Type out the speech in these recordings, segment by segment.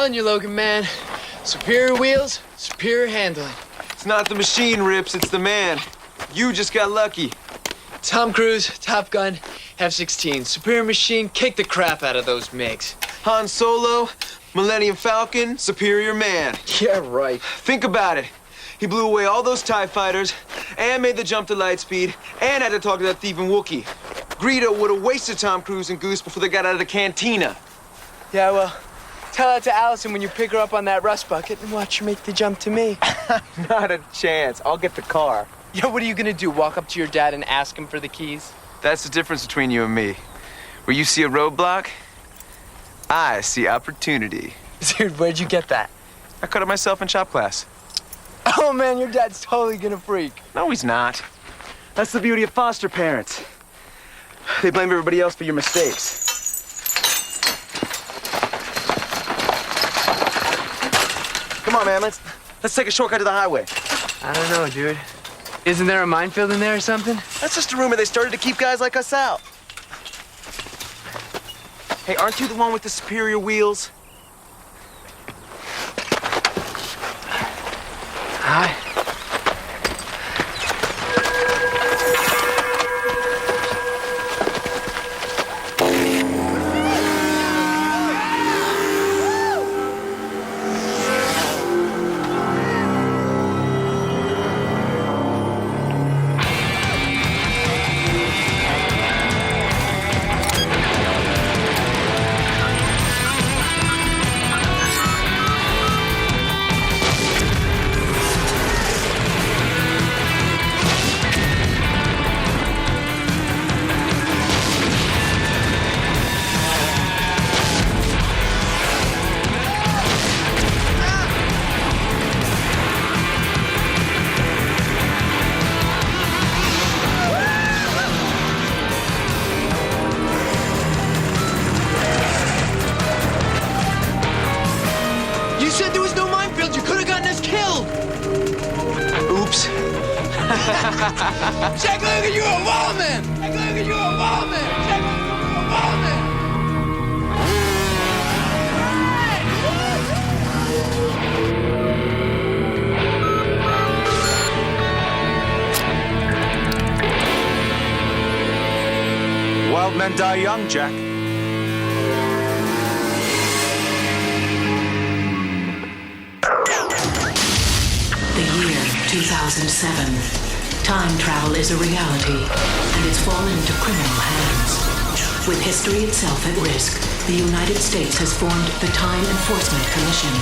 telling you, Logan, man. Superior wheels, superior handling. It's not the machine, Rips, it's the man. You just got lucky. Tom Cruise, Top Gun, F-16. Superior machine, kick the crap out of those MiGs. Han Solo, Millennium Falcon, superior man. Yeah, right. Think about it. He blew away all those TIE fighters, and made the jump to light speed, and had to talk to that thieving Wookiee. Greedo would have wasted Tom Cruise and Goose before they got out of the cantina. Yeah, well, tell that to Allison when you pick her up on that rust bucket and watch her make the jump to me. Not a chance. I'll get the car. Yeah, what are you gonna do, walk up to your dad and ask him for the keys? That's the difference between you and me. Where you see a roadblock, I see opportunity. Dude, where'd you get that? I cut it myself in shop class. Oh, man, your dad's totally gonna freak. No, he's not. That's the beauty of foster parents. They blame everybody else for your mistakes. Come on, man, let's take a shortcut to the highway. I don't know, dude. Isn't there a minefield in there or something? That's just a rumor they started to keep guys like us out. Hey, aren't you the one with the superior wheels? Hi. You said there was no minefield. You could have gotten us killed. Oops. Jack Logan, you're a wallman! Jack Logan, you're a wallman! Jack Logan, you're a wallman! Wild men die young, Jack. The year 2007. Time travel is a reality, and it's fallen into criminal hands. With history itself at risk, the United States has formed the Time Enforcement Commission,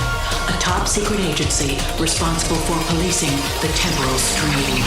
a top-secret agency responsible for policing the temporal stream.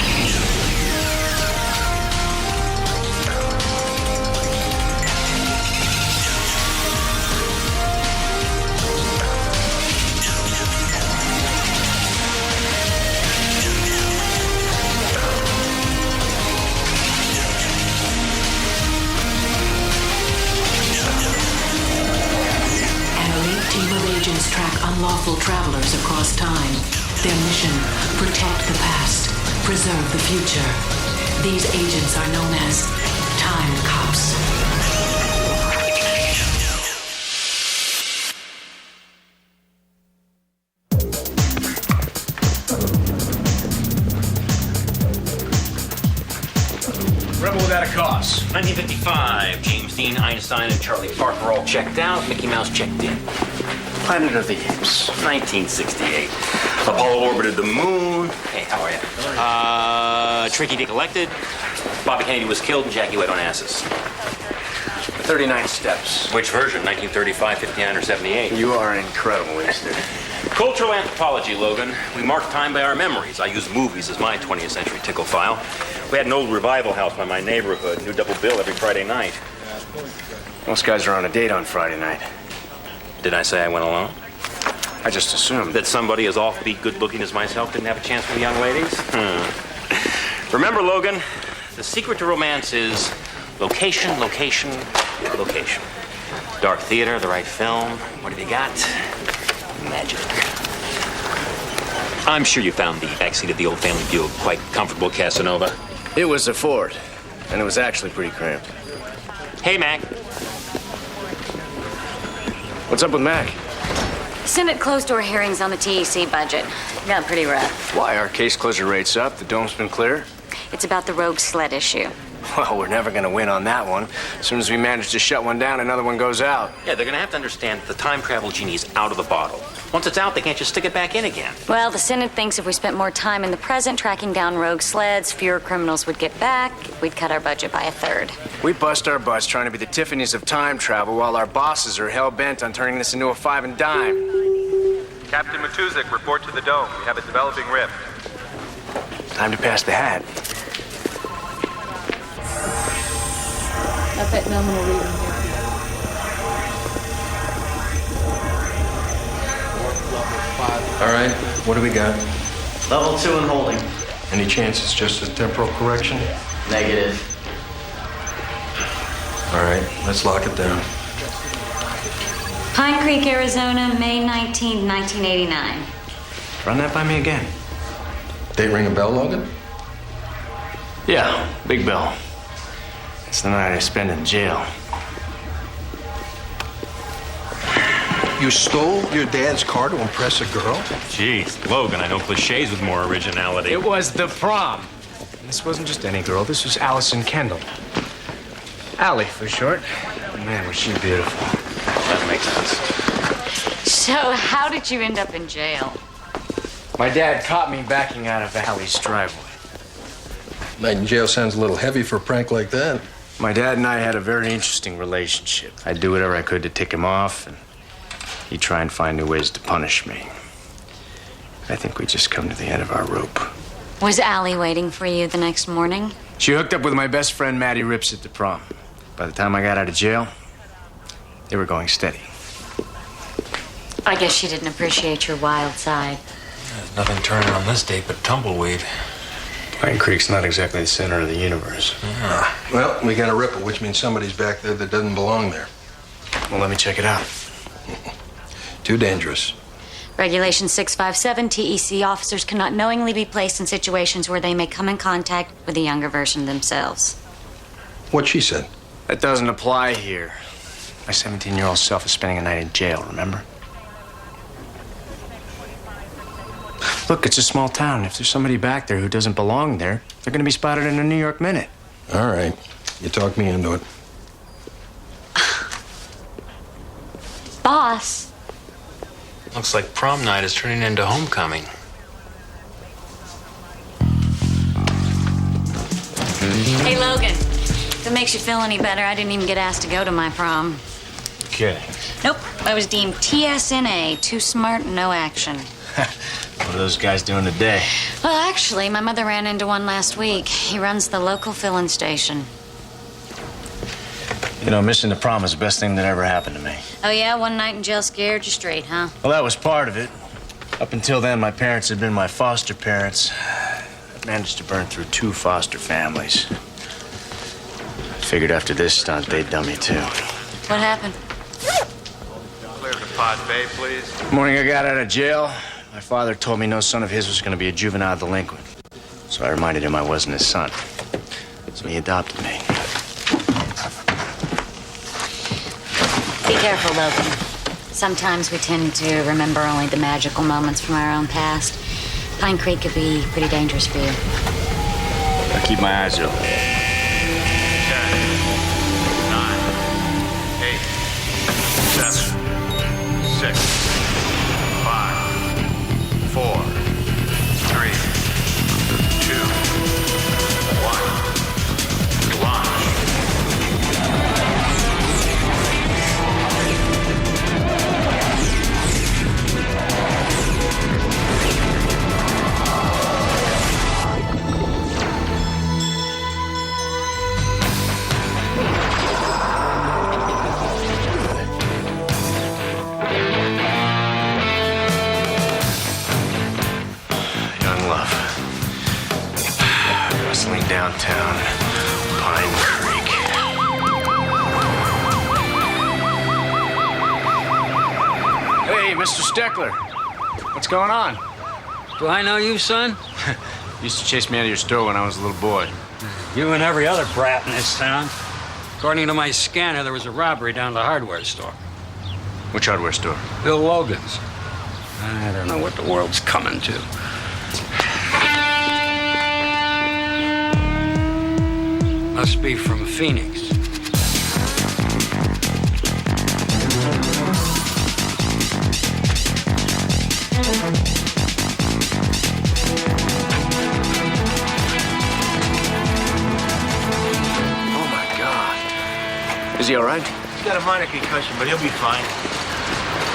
Track unlawful travelers across time. Their mission, protect the past, preserve the future. These agents are known as Time Cops. Rebel without a cause. 1955. James Dean, Einstein, and Charlie Parker all checked out. Mickey Mouse checked in. Planet of the Apes. 1968. Apollo orbited the moon. Hey, how are you? Tricky Dick elected. Bobby Kennedy was killed and Jackie went on asses. The 39 steps. Which version? 1935, 59, or 78? You are incredible, Easton. Cultural anthropology, Logan. We mark time by our memories. I use movies as my 20th century tickle file. We had an old revival house by my neighborhood. New double bill every Friday night. Most guys are on a date on Friday night. Did I say I went alone? I just assumed. That somebody as offbeat good-looking as myself didn't have a chance with young ladies? Remember, Logan, the secret to romance is location, location, location. Dark theater, the right film. What have you got? Magic. I'm sure you found the backseat of the old family Buick quite comfortable, Casanova. It was a Ford, and it was actually pretty cramped. Hey, Mac. What's up with Mac? Senate closed-door hearings on the TEC budget. Got pretty rough. Why? Our case closure rate's up. The dome's been clear. It's about the rogue sled issue. Well, we're never going to win on that one. As soon as we manage to shut one down, another one goes out. Yeah, they're gonna have to understand that the time travel genie is out of the bottle. Once it's out, they can't just stick it back in again. Well, the Senate thinks if we spent more time in the present tracking down rogue sleds, fewer criminals would get back. We'd cut our budget by a third. We bust our butts trying to be the Tiffany's of time travel while our bosses are hell-bent on turning this into a five and dime. Captain Matuzek, report to the dome. We have a developing rift. Time to pass the hat. Got that nominal reading here. All right, what do we got? Level 2 and holding. Any chance it's just a temporal correction? Negative. All right, let's lock it down. Pine Creek, Arizona, May 19, 1989. Run that by me again. Date ring a bell, Logan? Yeah, Big Bill. It's the night I spent in jail. You stole your dad's car to impress a girl? Jeez, Logan, I know cliches with more originality. It was the prom. This wasn't just any girl. This was Allison Kendall. Allie, for short. Man, was she beautiful. That makes sense. So, how did you end up in jail? My dad caught me backing out of Allie's driveway. Night in jail sounds a little heavy for a prank like that. My dad and I had a very interesting relationship. I'd do whatever I could to tick him off, and he'd try and find new ways to punish me. I think we just come to the end of our rope. Was Allie waiting for you the next morning? She hooked up with my best friend, Matty Rips, at the prom. By the time I got out of jail, they were going steady. I guess she didn't appreciate your wild side. There's nothing turning on this date but tumbleweed. Pine Creek's not exactly the center of the universe. Well, we got a ripple, which means somebody's back there that doesn't belong there. Well, let me check it out. Too dangerous. Regulation 657, TEC officers cannot knowingly be placed in situations where they may come in contact with a younger version of themselves. What she said. That doesn't apply here. My 17-year-old self is spending a night in jail, remember? Look, it's a small town. If there's somebody back there who doesn't belong there, they're gonna be spotted in a New York Minute. All right, you talked me into it. Boss. Looks like prom night is turning into homecoming. Hey, Logan. If it makes you feel any better, I didn't even get asked to go to my prom. Kidding. Nope. I was deemed TSNA, too smart, no action. What are those guys doing today? Well, actually, my mother ran into one last week. He runs the local filling station. You know, missing the prom is the best thing that ever happened to me. Oh, yeah? One night in jail scared you straight, huh? Well, that was part of it. Up until then, my parents had been my foster parents. I managed to burn through 2 foster families. Figured after this stunt, they'd dumb me too. What happened? Clear to Pod Bay, please. The morning I got out of jail, my father told me no son of his was going to be a juvenile delinquent. So I reminded him I wasn't his son. So he adopted me. Be careful, Logan. Sometimes we tend to remember only the magical moments from our own past. Pine Creek could be pretty dangerous for you. I keep my eyes open. 10, 9, 8, 7, 6, 5, 4, 3, 2, 1. Launch. Downtown Pine Creek. Hey, Mr. Steckler. What's going on? Do I know you, son? You used to chase me out of your store when I was a little boy. You and every other brat in this town. According to my scanner, there was a robbery down at the hardware store. Which hardware store? Bill Logan's. I don't know what the world's coming to. Must be from Phoenix. Oh my God. Is he all right? He's got a minor concussion, but he'll be fine.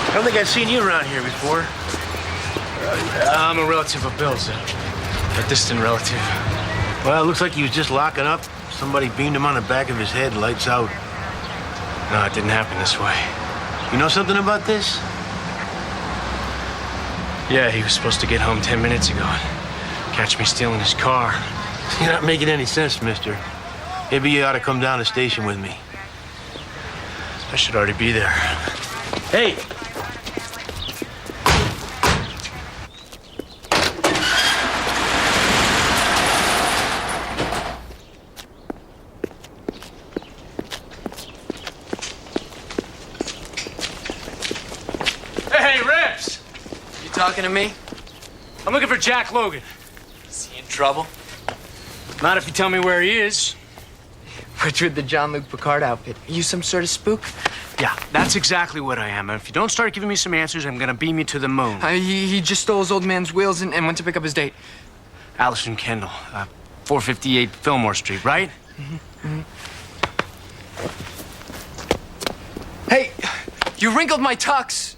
I don't think I've seen you around here before. I'm a relative of Bill's, a distant relative. Well, it looks like he was just locking up. Somebody beamed him on the back of his head, lights out. No, it didn't happen this way. You know something about this? Yeah, he was supposed to get home 10 minutes ago. Catch me stealing his car. You're not making any sense, mister. Maybe you ought to come down to the station with me. I should already be there. Hey! Hey, Rips! You talking to me? I'm looking for Jack Logan. Is he in trouble? Not if you tell me where he is. Which with the Jean-Luc Picard outfit? Are you some sort of spook? Yeah, that's exactly what I am. And if you don't start giving me some answers, I'm gonna beam you to the moon. He just stole his old man's wheels and went to pick up his date. Allison Kendall, 458 Fillmore Street, right? Hey, you wrinkled my tux.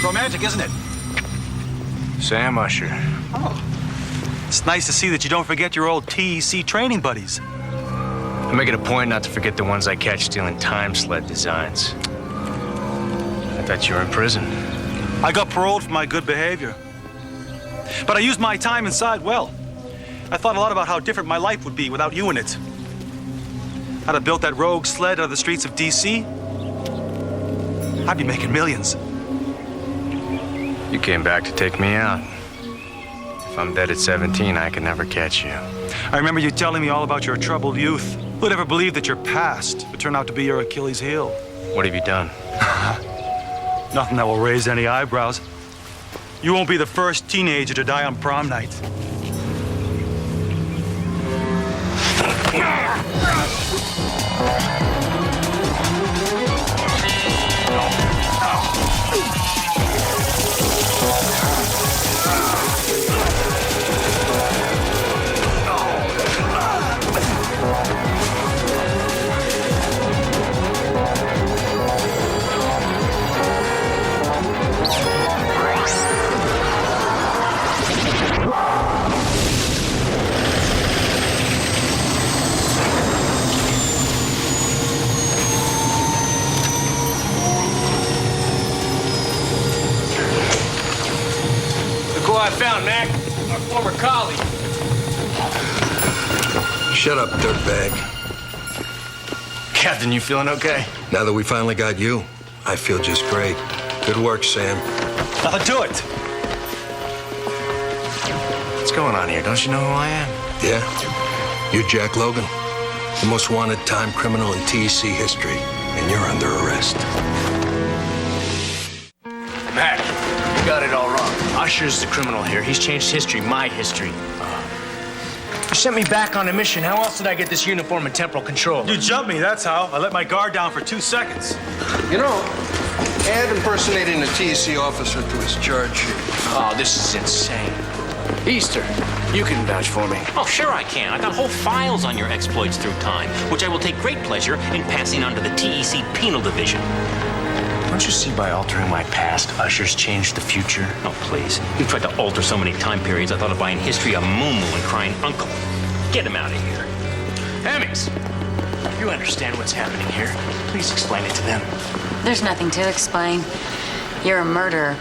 Romantic, isn't it? Sam Usher. Oh. It's nice to see that you don't forget your old TEC training buddies. I make it a point not to forget the ones I catch stealing time sled designs. I thought you were in prison. I got paroled for my good behavior. But I used my time inside well. I thought a lot about how different my life would be without you in it. I'd have built that rogue sled out of the streets of D.C. I'd be making millions. You came back to take me out. If I'm dead at 17, I can never catch you. I remember you telling me all about your troubled youth. Who'd ever believe that your past would turn out to be your Achilles heel? What have you done? Nothing that will raise any eyebrows. You won't be the first teenager to die on prom night. I found, Mac. Our former colleague. Shut up, dirtbag. Captain, you feeling okay? Now that we finally got you, I feel just great. Good work, Sam. I'll do it. What's going on here? Don't you know who I am? Yeah? You're Jack Logan, the most wanted time criminal in TEC history, and you're under arrest. Mac, you got it all wrong. Usher's the criminal here. He's changed history, my history. You sent me back on a mission. How else did I get this uniform and temporal control? You jumped me, that's how. I let my guard down for 2 seconds. You know, add impersonating a TEC officer to his charge sheet. Oh, this is insane. Easter, you can vouch for me. Oh, sure I can. I got whole files on your exploits through time, which I will take great pleasure in passing on to the TEC Penal Division. Don't you see by altering my past, Usher's changed the future? Oh, please. You've tried to alter so many time periods, I thought of buying history of Moo Moo and crying uncle. Get him out of here. Hemmings, you understand what's happening here. Please explain it to them. There's nothing to explain. You're a murderer.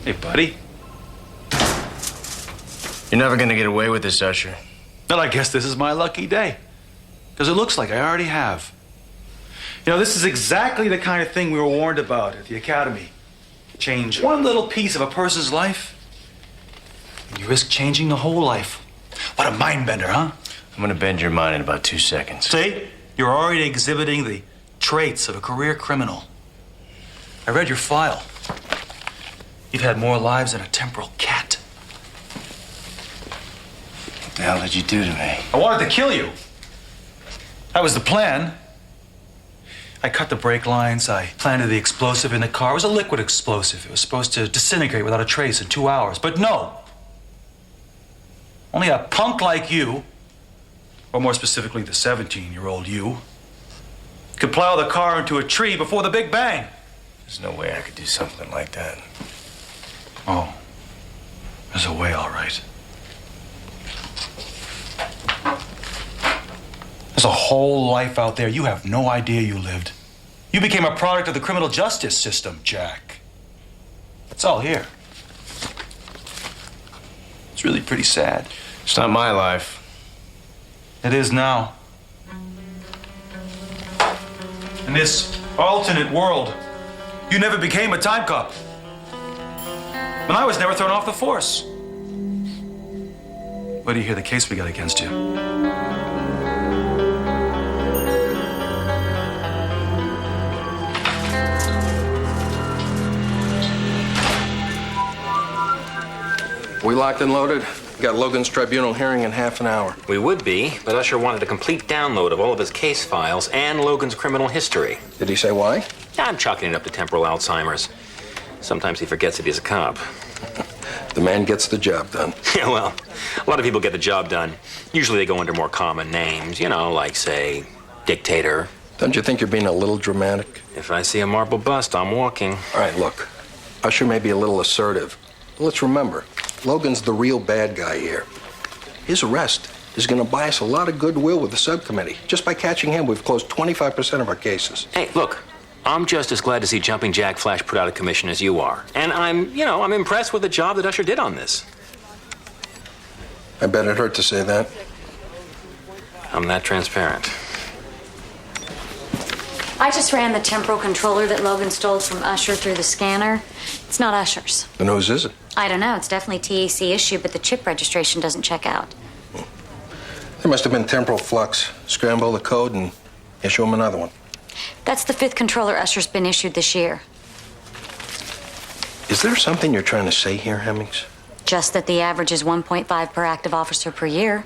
Hey, buddy. You're never gonna get away with this, Usher. Well, I guess this is my lucky day. Because it looks like I already have. You know, this is exactly the kind of thing we were warned about at the Academy. Change one little piece of a person's life, and you risk changing the whole life. What a mind bender, huh? I'm gonna bend your mind in about 2 seconds. See? You're already exhibiting the traits of a career criminal. I read your file. You've had more lives than a temporal cat. What the hell did you do to me? I wanted to kill you. That was the plan. I cut the brake lines. I planted the explosive in the car. It was a liquid explosive. It was supposed to disintegrate without a trace in 2 hours. But no. Only a punk like you, or more specifically the 17-year-old you, could plow the car into a tree before the Big Bang. There's no way I could do something like that. Oh, there's a way, all right. There's a whole life out there you have no idea you lived. You became a product of the criminal justice system, Jack. It's all here. It's really pretty sad. It's not my life. It is now. In this alternate world, you never became a Timecop. And I was never thrown off the force. Where do you hear the case we got against you? We locked and loaded? Got Logan's tribunal hearing in half an hour. We would be, but Usher wanted a complete download of all of his case files and Logan's criminal history. Did he say why? I'm chalking it up to temporal Alzheimer's. Sometimes he forgets that he's a cop. The man gets the job done. Yeah, well, a lot of people get the job done. Usually they go under more common names, you know, like, say, dictator. Don't you think you're being a little dramatic? If I see a marble bust, I'm walking. All right, look. Usher may be a little assertive. But let's remember, Logan's the real bad guy here. His arrest is going to buy us a lot of goodwill with the subcommittee. Just by catching him, we've closed 25% of our cases. Hey, look. I'm just as glad to see Jumping Jack Flash put out of commission as you are. And I'm impressed with the job that Usher did on this. I bet it hurt to say that. I'm that transparent. I just ran the temporal controller that Logan stole from Usher through the scanner. It's not Usher's. Then whose is it? I don't know. It's definitely TEC issue, but the chip registration doesn't check out. There must have been temporal flux. Scramble the code and issue him another one. That's the 5th controller Usher's been issued this year. Is there something you're trying to say here, Hemmings? Just that the average is 1.5 per active officer per year.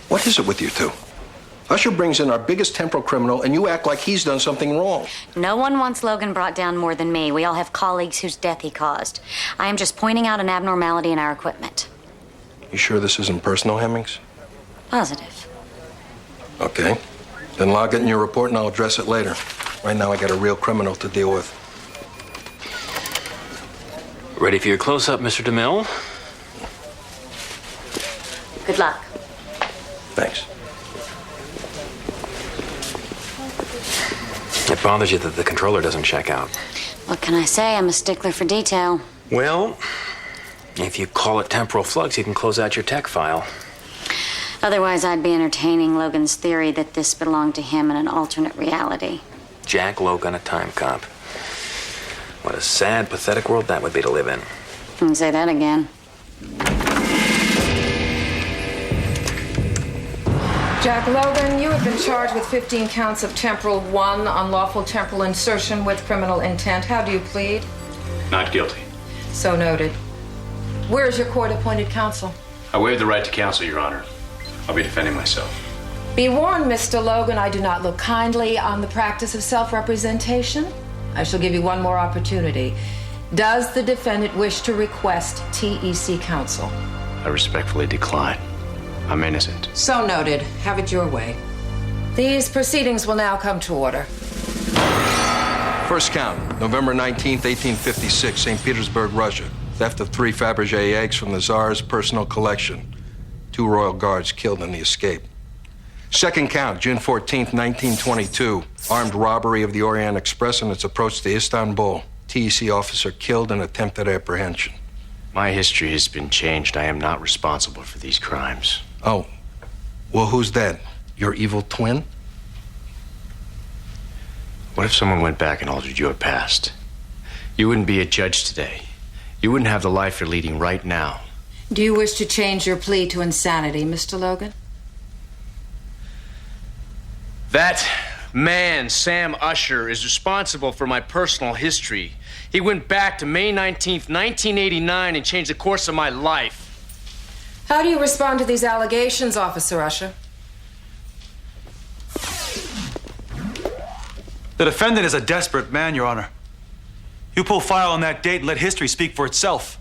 What is it with you two? Usher brings in our biggest temporal criminal, and you act like he's done something wrong. No one wants Logan brought down more than me. We all have colleagues whose death he caused. I am just pointing out an abnormality in our equipment. You sure this isn't personal, Hemmings? Positive. Okay. Then log it in your report, and I'll address it later. Right now, I got a real criminal to deal with. Ready for your close-up, Mr. DeMille? Good luck. Thanks. It bothers you that the controller doesn't check out. What can I say? I'm a stickler for detail. Well, if you call it temporal flux, you can close out your tech file. Otherwise, I'd be entertaining Logan's theory that this belonged to him in an alternate reality. Jack Logan, a Timecop. What a sad, pathetic world that would be to live in. You can say that again. Jack Logan, you have been charged with 15 counts of temporal 1, unlawful temporal insertion with criminal intent. How do you plead? Not guilty. So noted. Where is your court-appointed counsel? I waive the right to counsel, Your Honor. I'll be defending myself. Be warned, Mr. Logan, I do not look kindly on the practice of self-representation. I shall give you one more opportunity. Does the defendant wish to request TEC counsel? I respectfully decline. I'm innocent. So noted. Have it your way. These proceedings will now come to order. First count, November 19th, 1856, St. Petersburg, Russia. Theft of 3 Fabergé eggs from the Tsar's personal collection. 2 royal guards killed in the escape. Second count, June 14th, 1922. Armed robbery of the Orient Express on its approach to Istanbul. TEC officer killed in attempted apprehension. My history has been changed. I am not responsible for these crimes. Oh, well, who's that? Your evil twin? What if someone went back and altered your past? You wouldn't be a judge today. You wouldn't have the life you're leading right now. Do you wish to change your plea to insanity, Mr. Logan? That man, Sam Usher, is responsible for my personal history. He went back to May 19th, 1989 and changed the course of my life. How do you respond to these allegations, Officer Usher? The defendant is a desperate man, Your Honor. You pull file on that date and let history speak for itself.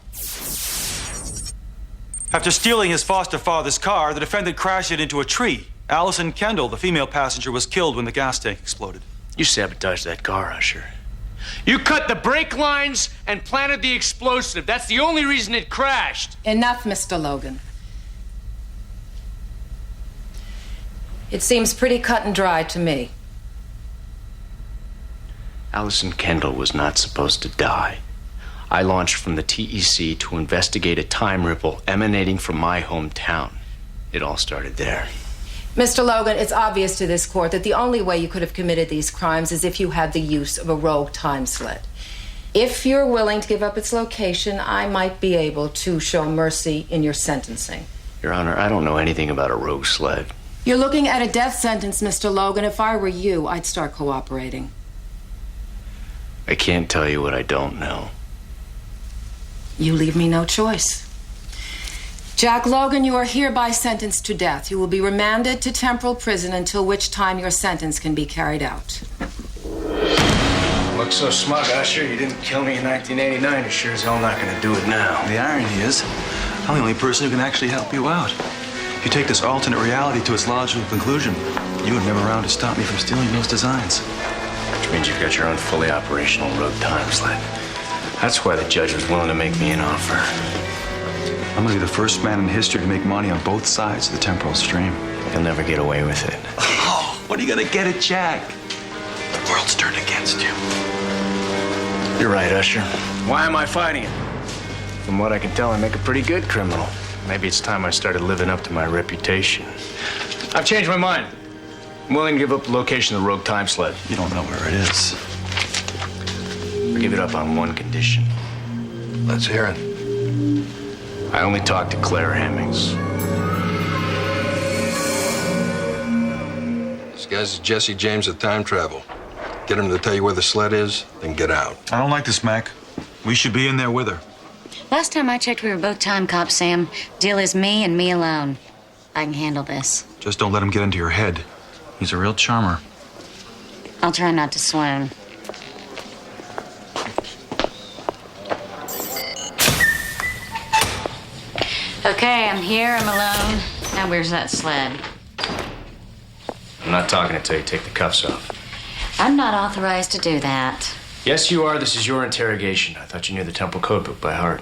After stealing his foster father's car, the defendant crashed it into a tree. Allison Kendall, the female passenger, was killed when the gas tank exploded. You sabotaged that car, Usher. You cut the brake lines and planted the explosive. That's the only reason it crashed. Enough, Mr. Logan. It seems pretty cut and dry to me. Allison Kendall was not supposed to die. I launched from the TEC to investigate a time ripple emanating from my hometown. It all started there. Mr. Logan, it's obvious to this court that the only way you could have committed these crimes is if you had the use of a rogue time sled. If you're willing to give up its location, I might be able to show mercy in your sentencing. Your Honor, I don't know anything about a rogue sled. You're looking at a death sentence, Mr. Logan. If I were you, I'd start cooperating. I can't tell you what I don't know. You leave me no choice. Jack Logan, you are hereby sentenced to death. You will be remanded to temporal prison until which time your sentence can be carried out. Look so smug, Usher. You didn't kill me in 1989. You're sure as hell not gonna do it now. The irony is, I'm the only person who can actually help you out. If you take this alternate reality to its logical conclusion, you would never around to stop me from stealing those designs. Which means you've got your own fully operational rogue time sled. That's why the judge was willing to make me an offer. I'm gonna be the first man in history to make money on both sides of the temporal stream. You'll never get away with it. Oh, what are you gonna get at Jack? The world's turned against you. You're right, Usher. Why am I fighting it? From what I can tell, I make a pretty good criminal. Maybe it's time I started living up to my reputation. I've changed my mind. I'm willing to give up the location of the rogue time sled. You don't know where it is. I'll give it up on one condition. Let's hear it. I only talked to Claire Hemmings. This guy's Jesse James of Time Travel. Get him to tell you where the sled is, then get out. I don't like this, Mac. We should be in there with her. Last time I checked, we were both time cops, Sam. Deal is me and me alone. I can handle this. Just don't let him get into your head. He's a real charmer. I'll try not to swoon. Okay, I'm here, I'm alone. Now where's that sled? I'm not talking until you take the cuffs off. I'm not authorized to do that. Yes, you are. This is your interrogation. I thought you knew the Temple Code book by heart.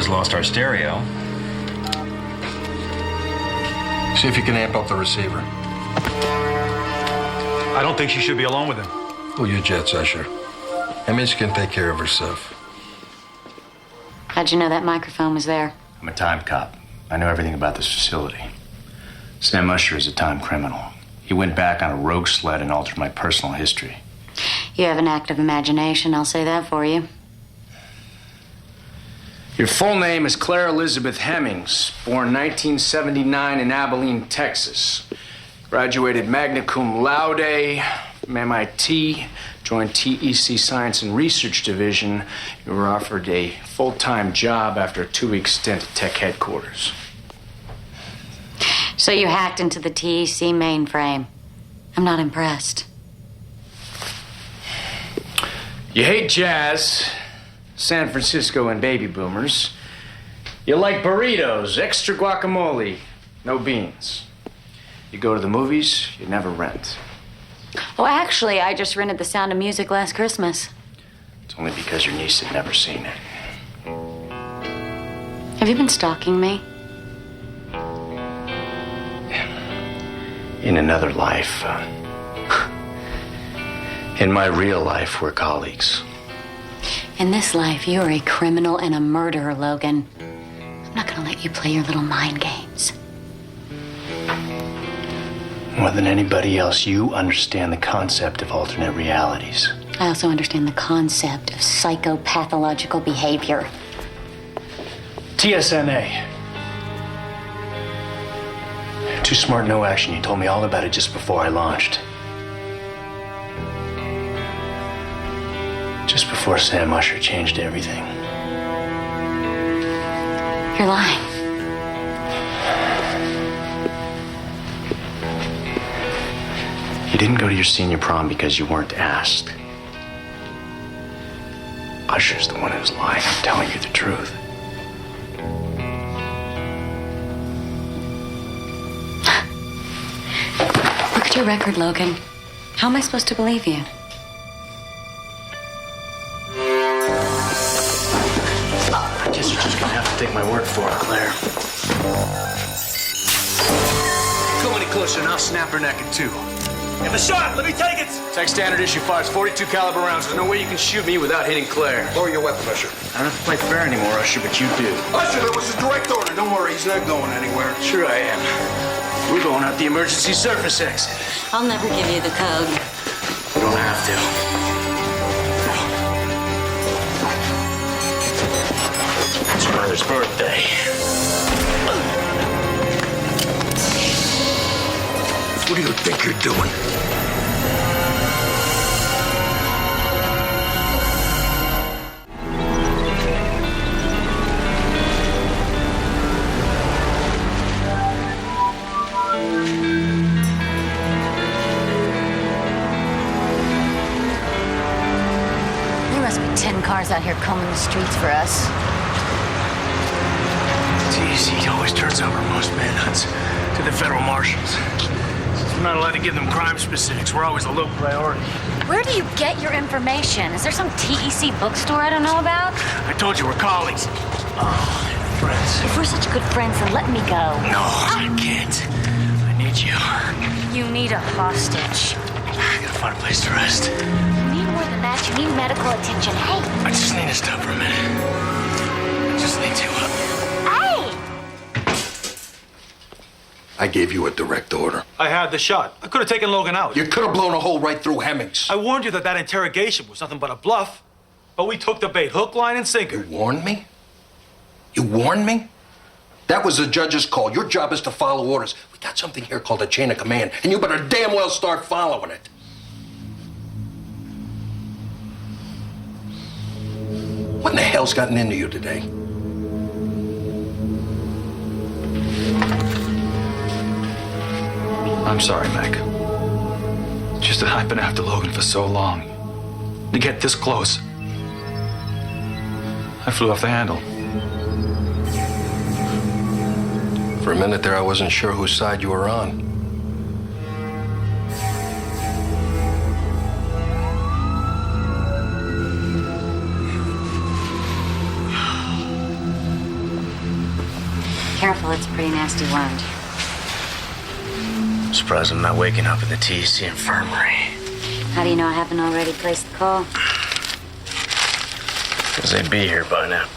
Lost our stereo. See if you can amp up the receiver. I don't think she should be alone with him. Pull your jets, Usher. Hemmings can take care of herself. How'd you know that microphone was there? I'm a time cop. I know everything about this facility. Sam Usher is a time criminal. He went back on a rogue sled and altered my personal history. You have an active imagination, I'll say that for you. Your full name is Claire Elizabeth Hemmings, born 1979 in Abilene, Texas. Graduated magna cum laude from MIT, joined TEC Science and Research Division. You were offered a full-time job after a 2-week stint at Tech headquarters. So you hacked into the TEC mainframe. I'm not impressed. You hate jazz, San Francisco, and baby boomers. You like burritos, extra guacamole, no beans. You go to the movies, you never rent. Oh, actually, I just rented The Sound of Music last Christmas. It's only because your niece had never seen it. Have you been stalking me? In another life, in my real life, we're colleagues. In this life, you're a criminal and a murderer, Logan. I'm not gonna let you play your little mind games. More than anybody else, you understand the concept of alternate realities. I also understand the concept of psychopathological behavior. TSNA. Too smart, no action. You told me all about it just before I launched. Just before Sam Usher changed everything. You're lying. You didn't go to your senior prom because you weren't asked. Usher's the one who's lying. I'm telling you the truth. Look at your record, Logan. How am I supposed to believe you? I guess you're just gonna have to take my word for it, Claire. Come any closer and I'll snap her neck in two. Give a shot. Let me take it. Tech standard issue fires 42 caliber rounds. There's no way you can shoot me without hitting Claire. Lower your weapon, Usher. I don't have to play fair anymore, Usher, but you do. Usher, that was a direct order. Don't worry, he's not going anywhere. Sure I am. We're going out the emergency surface exit. I'll never give you the code. You don't have to. It's your mother's birthday. What do you think you're doing? There must be 10 cars out here combing the streets for us. TEC always turns over most manhunts to the federal marshals. Since we're not allowed to give them crime specifics, we're always a low priority. Where do you get your information? Is there some TEC bookstore I don't know about? I told you we're colleagues. Oh, friends. If we're such good friends, then let me go. No, I can't. I need you. You need a hostage. I gotta find a place to rest. You need more than that. You need medical attention. Hey! I just need to stop for a minute. I just need to. Hey! I gave you a direct order. I had the shot. I could have taken Logan out. You could have blown a hole right through Hemmings. I warned you that that interrogation was nothing but a bluff. But we took the bait, hook, line, and sinker. You warned me? You warned me? That was the judge's call. Your job is to follow orders. We got something here called a chain of command, and you better damn well start following it. What in the hell's gotten into you today? I'm sorry, Mac. Just that I've been after Logan for so long. To get this close, I flew off the handle. For a minute there, I wasn't sure whose side you were on. Careful, it's a pretty nasty wound. I'm surprised I'm not waking up in the TEC infirmary. How do you know I haven't already placed the call? Because they'd be here by now.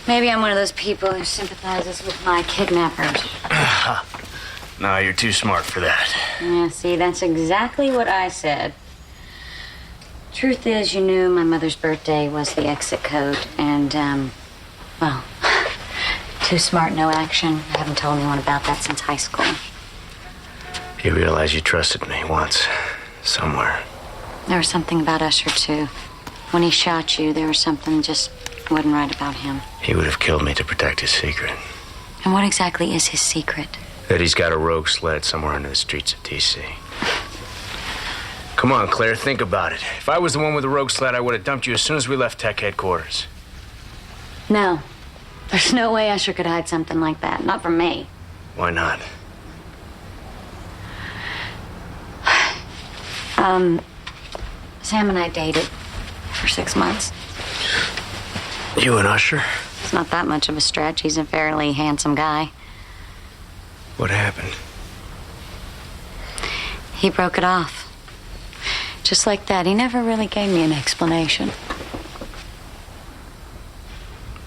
Maybe I'm one of those people who sympathizes with my kidnappers. No, you're too smart for that. Yeah, see, that's exactly what I said. Truth is, you knew my mother's birthday was the exit code, and Well, too smart, no action. I haven't told anyone about that since high school. You realize you trusted me once, somewhere. There was something about Usher, too. When he shot you, there was something just wasn't right about him. He would have killed me to protect his secret. And what exactly is his secret? That he's got a rogue sled somewhere under the streets of D.C. Come on, Claire, think about it. If I was the one with the rogue sled, I would have dumped you as soon as we left Tech headquarters. No. There's no way Usher could hide something like that. Not from me. Why not? Sam and I dated for 6 months. You and Usher? It's not that much of a stretch. He's a fairly handsome guy. What happened? He broke it off. Just like that. He never really gave me an explanation.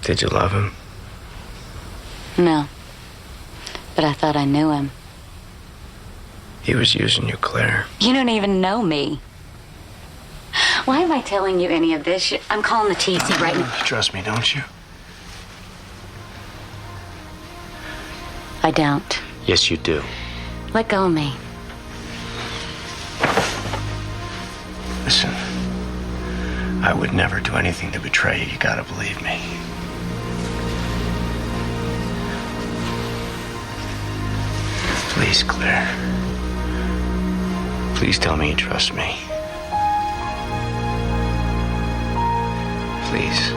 Did you love him? No. But I thought I knew him. He was using you, Claire. You don't even know me. Why am I telling you any of this? I'm calling the TC right now. Trust me, don't you? I don't. Yes, you do. Let go of me. Listen, I would never do anything to betray you. You gotta believe me. Please, Claire. Please tell me you trust me. Please.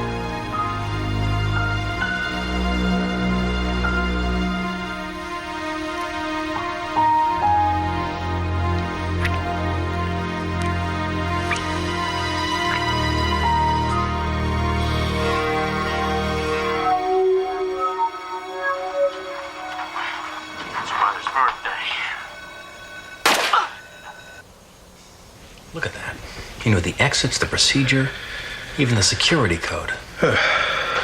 Look at that. You know, the exits, the procedure, even the security code.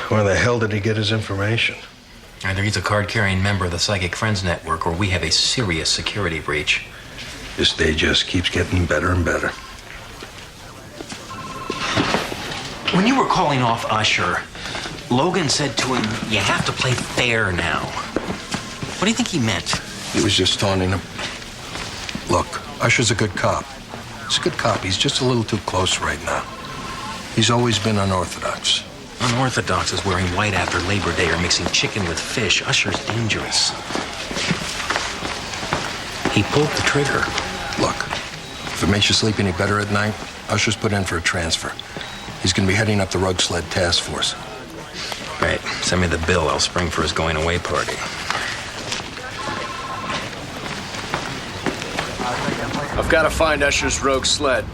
Where the hell did he get his information? Either he's a card-carrying member of the Psychic Friends Network, or we have a serious security breach. This day just keeps getting better and better. When you were calling off Usher, Logan said to him, "You have to play fair now." What do you think he meant? He was just taunting him. Look, Usher's a good cop. He's a good cop. He's just a little too close right now. He's always been unorthodox. Unorthodox is wearing white after Labor Day or mixing chicken with fish. Usher's dangerous. He pulled the trigger. Look, if it makes you sleep any better at night, Usher's put in for a transfer. He's going to be heading up the Rogue Sled Task Force. Right. Send me the bill. I'll spring for his going-away party. I've got to find Usher's rogue sled.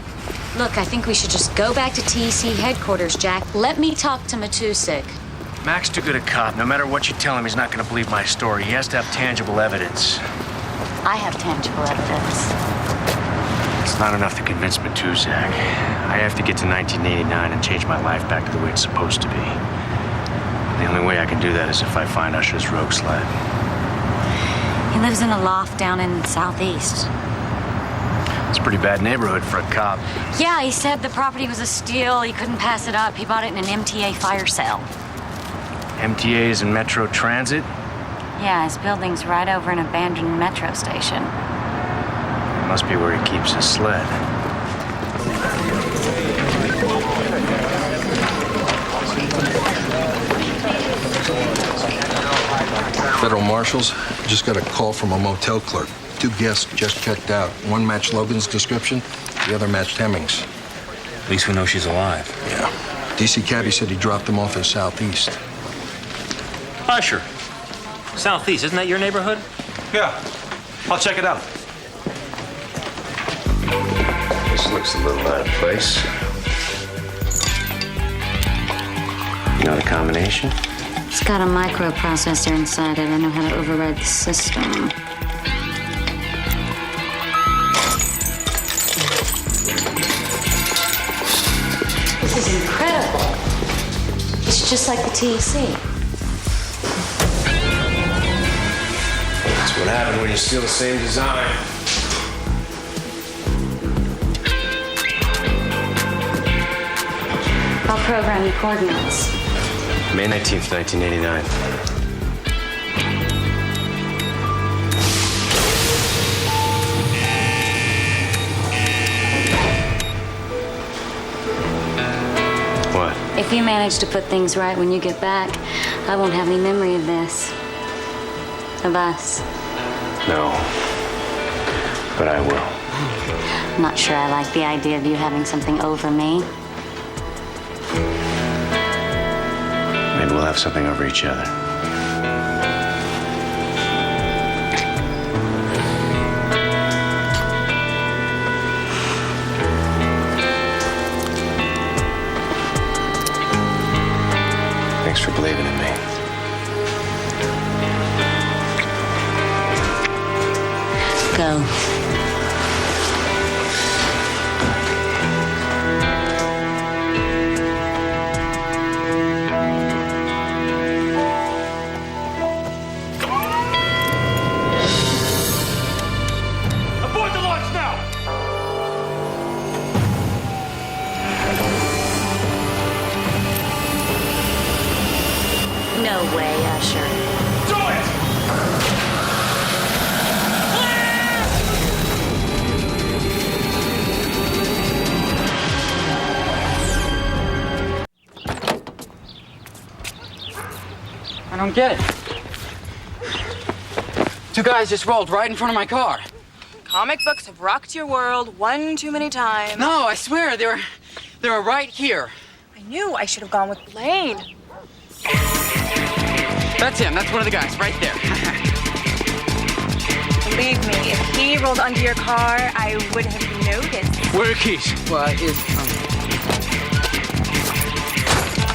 Look, I think we should just go back to TC headquarters, Jack. Let me talk to Matuzek. Mac's too good a cop. No matter what you tell him, he's not going to believe my story. He has to have tangible evidence. I have tangible evidence. It's not enough to convince Matuzek. I have to get to 1989 and change my life back to the way it's supposed to be. The only way I can do that is if I find Usher's rogue sled. He lives in a loft down in Southeast. It's a pretty bad neighborhood for a cop. Yeah, he said the property was a steal. He couldn't pass it up. He bought it in an MTA fire sale. MTA's and Metro Transit? Yeah, his building's right over an abandoned metro station. It must be where he keeps his sled. Federal marshals just got a call from a motel clerk. 2 guests just checked out. One matched Logan's description, the other matched Hemmings. At least we know she's alive. Yeah. DC Cabbie said he dropped them off in Southeast. Usher. Southeast, isn't that your neighborhood? Yeah. I'll check it out. This looks a little out of place. You know the combination? It's got a microprocessor inside it. I know how to override the system. This is incredible. It's just like the TEC. That's what happened when you steal the same design. I'll program the coordinates. May 19th, 1989. What? If you manage to put things right when you get back, I won't have any memory of this. Of us. No. But I will. I'm not sure I like the idea of you having something over me. Maybe we'll have something over each other. Thanks for believing in me. Go. Abort the launch now! No way, Usher. Do it! I don't get it. Two guys just rolled right in front of my car. Comic books have rocked your world one too many times. No, I swear, they were right here. I knew I should have gone with Blaine. That's him. That's one of the guys right there. Believe me, if he rolled under your car, I would have noticed. Where are the keys? Well,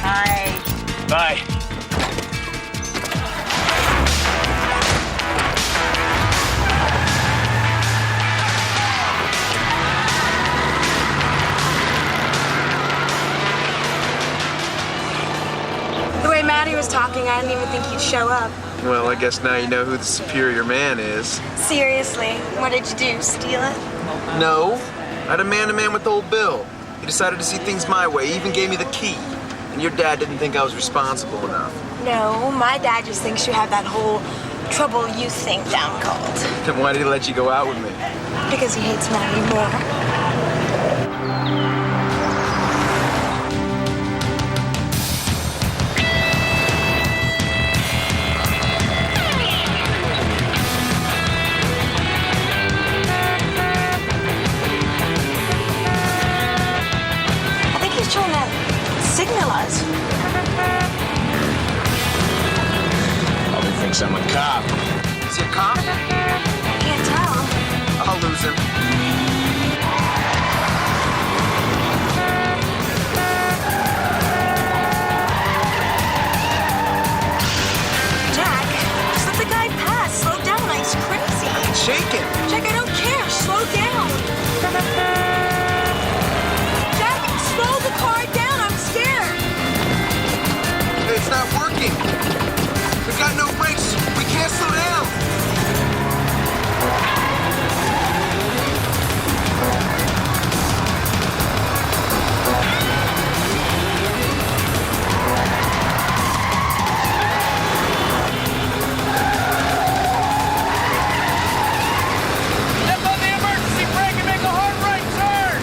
Hi. Bye. The way Maddie was talking, I didn't even think he'd show up. Well, I guess now you know who the superior man is. Seriously, what did you do? Steal it? No. I had a man-to-man with old Bill. He decided to see things my way. He even gave me the key. And your dad didn't think I was responsible enough. No, my dad just thinks you have that whole trouble youth thing down cold. Then why did he let you go out with me? Because he hates Maddie more. Signal us. Probably thinks I'm a cop. Is he a cop? Can't tell. I'll lose him. Jack, just let the guy pass. Slow down, he's crazy. Shake him. Jack, I don't care. Slow down. Jack, slow the car down. I'm scared. It's not working. We've got no brakes. We can't slow down. Step on the emergency brake and make a hard right turn!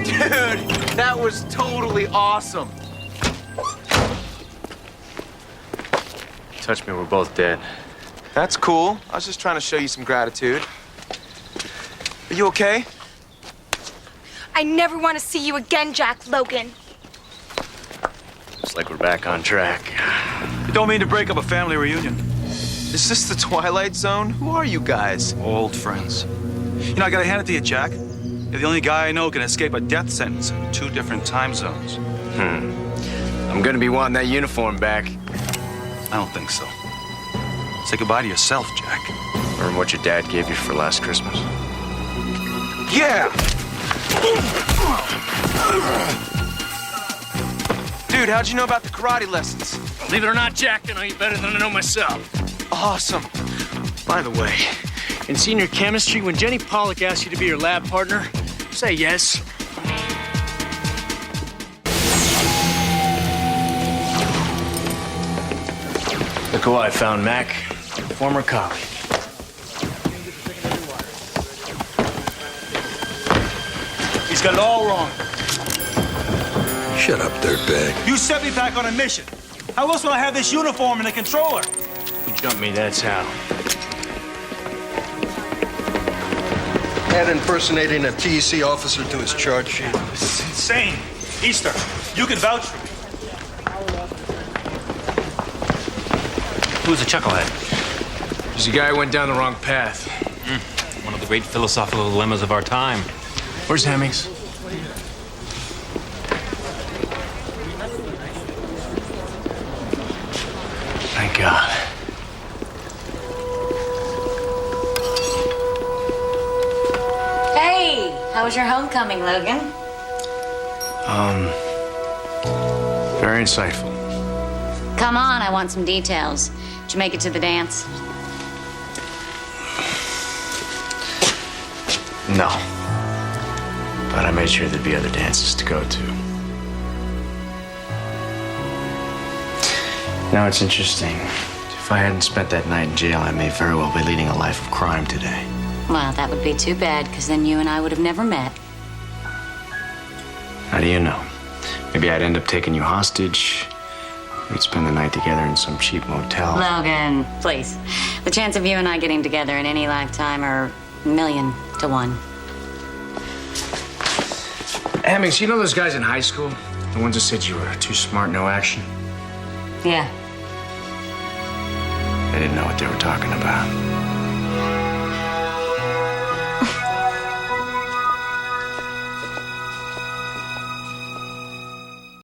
Dude, that was totally awesome. Touch me, we're both dead. That's cool. I was just trying to show you some gratitude. Are you okay? I never want to see you again, Jack Logan. Looks like we're back on track. You don't mean to break up a family reunion. Is this the Twilight Zone? Who are you guys? Old friends. You know, I gotta hand it to you, Jack. You're the only guy I know who can escape a death sentence in 2 different time zones. I'm gonna be wanting that uniform back. I don't think so. Say goodbye to yourself, Jack. Remember what your dad gave you for last Christmas? Yeah! Dude, how'd you know about the karate lessons? Believe it or not, Jack, I know you better than I know myself. Awesome. By the way, in senior chemistry, when Jenny Pollock asks you to be her lab partner, say yes. Look who I found, Mac. Former colleague. He's got it all wrong. Shut up, dirtbag. You sent me back on a mission. How else would I have this uniform and a controller? You jumped me, that's how. Add impersonating a TEC officer to his charge sheet. This is insane. Easter, you can vouch for me. Who's the chucklehead? He's a guy who went down the wrong path. One of the great philosophical dilemmas of our time. Where's Hemmings? Thank God. Hey, how was your homecoming, Logan? Very insightful. Come on, I want some details. Did you make it to the dance? No. But I made sure there'd be other dances to go to. Now it's interesting. If I hadn't spent that night in jail, I may very well be leading a life of crime today. Well, that would be too bad, because then you and I would have never met. How do you know? Maybe I'd end up taking you hostage. We'd spend the night together in some cheap motel. Logan, please. The chance of you and I getting together in any lifetime are 1,000,000 to 1. Hemmings, you know those guys in high school? The ones that said you were too smart, no action? Yeah. They didn't know what they were talking about.